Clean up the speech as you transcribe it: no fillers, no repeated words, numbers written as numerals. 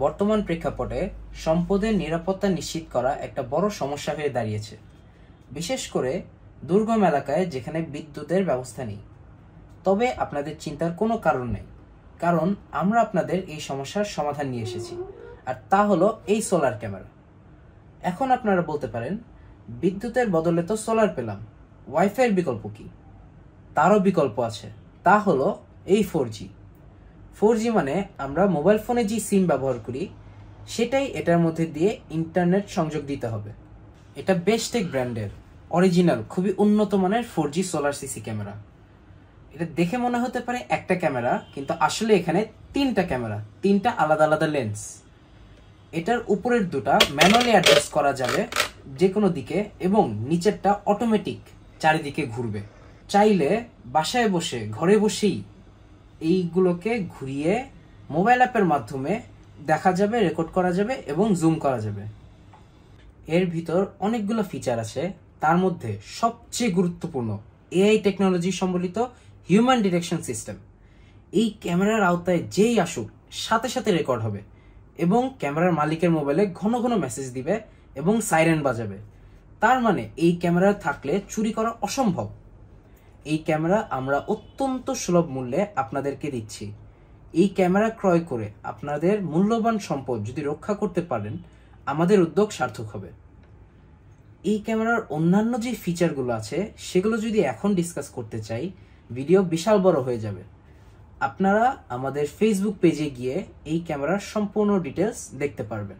বর্তমান প্রেক্ষাপটে সম্পদের নিরাপত্তা নিশ্চিত করা একটা বড় সমস্যা হয়ে দাঁড়িয়েছে, বিশেষ করে দুর্গম এলাকায় যেখানে বিদ্যুতের ব্যবস্থা নেই। তবে আপনাদের চিন্তার কোনো কারণ নেই, কারণ আমরা আপনাদের এই সমস্যার সমাধান নিয়ে এসেছি, আর তা হলো এই সোলার ক্যামেরা। এখন আপনারা বলতে পারেন, বিদ্যুতের বদলে তো সোলার পেলাম, ওয়াইফাইয়ের বিকল্প কি? তারও বিকল্প আছে, তা হলো এই 4G। 4G মানে আমরা মোবাইল ফোনে যে সিম ব্যবহার করি সেটাই এটার মধ্যে দিয়ে ইন্টারনেট সংযোগ দিতে হবে। এটা বেস্টেক ব্র্যান্ডের অরিজিনাল খুবই উন্নত মানের 4G সোলার সিসি ক্যামেরা। এটা দেখে মনে হতে পারে একটা ক্যামেরা, কিন্তু আসলে এখানে তিনটা ক্যামেরা, তিনটা আলাদা আলাদা লেন্স। এটার উপরের দুটা ম্যানুয়ালি অ্যাডজাস্ট করা যাবে যে কোনো দিকে, এবং নিচেরটা অটোমেটিক চারিদিকে ঘুরবে। চাইলে বাসায় বসে ঘরে বসেই এইগুলোকে ঘুরিয়ে মোবাইল অ্যাপের মাধ্যমে দেখা যাবে, রেকর্ড করা যাবে এবং জুম করা যাবে। এর ভিতর অনেকগুলো ফিচার আছে, তার মধ্যে সবচেয়ে গুরুত্বপূর্ণ এআই টেকনোলজি সম্বলিত হিউম্যান ডিটেকশন সিস্টেম। এই ক্যামেরার আওতায় যেই আসুক সাথে সাথে রেকর্ড হবে, এবং ক্যামেরার মালিকের মোবাইলে ঘন ঘন মেসেজ দিবে এবং সাইরেন বাজাবে। তার মানে এই ক্যামেরা থাকলে চুরি করা অসম্ভব। এই ক্যামেরা আমরা অত্যন্ত সুলভ মূল্যে আপনাদেরকে দিচ্ছি। এই ক্যামেরা ক্রয় করে আপনাদের মূল্যবান সম্পদ যদি রক্ষা করতে পারেন, আমাদের উদ্যোগ সার্থক হবে। এই ক্যামেরার অন্যান্য যে ফিচারগুলো আছে সেগুলো যদি এখন ডিসকাস করতে চাই, ভিডিও বিশাল বড় হয়ে যাবে। আপনারা আমাদের ফেসবুক পেজে গিয়ে এই ক্যামেরার সম্পূর্ণ ডিটেলস দেখতে পারবেন।